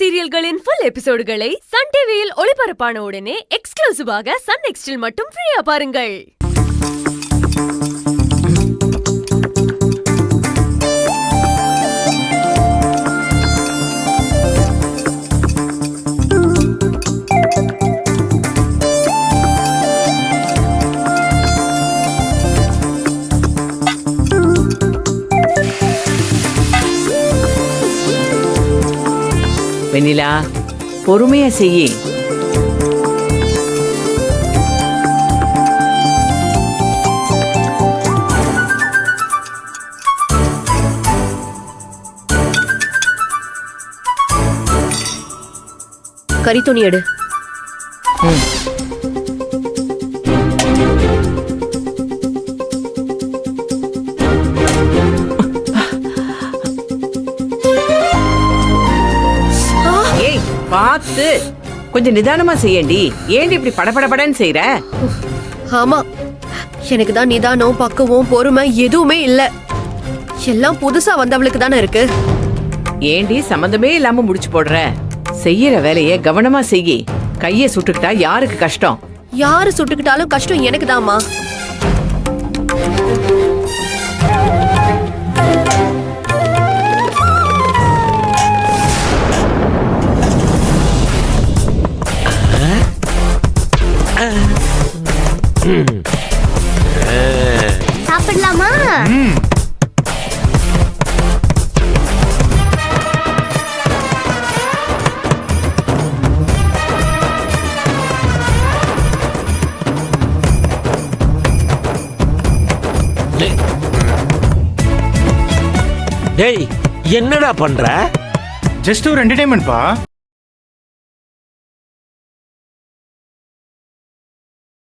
சீரியல்களின் full எபிசோடுகளை Sun டிவியில் ஒளிபரப்பான உடனே எக்ஸ்க்ளூசிவாக சன் நெக்ஸ்டில் மட்டும் ஃப்ரீயா பாருங்கள். வெண்ணிலா, பொறுமையா செய்யி. கறி துணி எடு. பார்த்து கொஞ்சம் நிதானமா செய்யண்டி. ஏன் இப்படி படபடபடன்னு செய்யற? ஆமா, எனக்கு தான் நிதானம், பக்குவம், பொறுமை எதுவுமே இல்ல. எல்லாம் புதுசா வந்தவளுக்கு தானே இருக்கு. ஏண்டி சம்மந்தமே இல்லாம முடிச்சு போடுற? செய்யற வேலைய கவனமா செய்யி. கைய சுட்டுக்கிட்டா யாருக்கு கஷ்டம்? யாரு சுட்டுக்கிட்டாலும் கஷ்டம் எனக்கு தாமா. சாப்பிடலாமா? டேய், என்னடா பண்ற? ஜஸ்ட் ஒரு என்டர்டைன்மெண்ட் பா.